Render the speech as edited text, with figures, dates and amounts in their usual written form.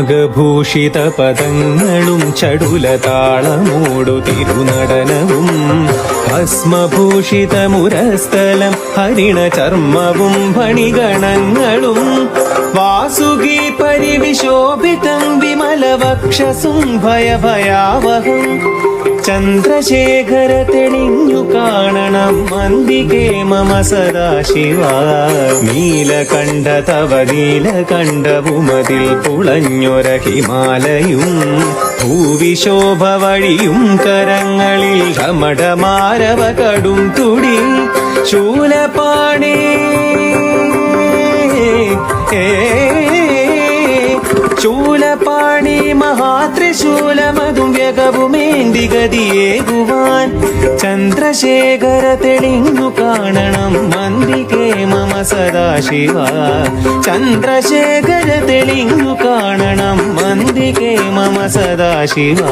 നാഗഭൂഷിത പദങ്ങളും ചടുലതാളമോടു തിരുനടനവും ഭസ്മഭൂഷിതമുരസ്ഥലം ഹരിണ ചർമ്മവും ഫണിഗണങ്ങളും വാസുകി പരിവിശോഭിതം വിമലവക്ഷസും ഭയഭയാവഹം ചന്ദ്രശേഖര തെളിഞ്ഞു കാണണം അന്തികേ മമ സദാശിവ നീലകണ്ഠ തവ നീലകണ്ഠവുമതിൽ പുളഞ്ഞൊര ഹിമാലയും ഭൂവിശോഭ വഴിയും കരങ്ങളിൽ കമടമാരവ കടും തുടി ശൂലപാണി ശൂലപാണി മഹാത്രിശൂലമതും വ്യകവുമേന്തി ഗതിയേകുവാൻ ചന്ദ്രശേഖര തെളിഞ്ഞു കാണണം അന്തികേ മമ സദാശിവ ചന്ദ്രശേഖര തെളിഞ്ഞു കാണണം അന്തികേ മമ സദാശിവ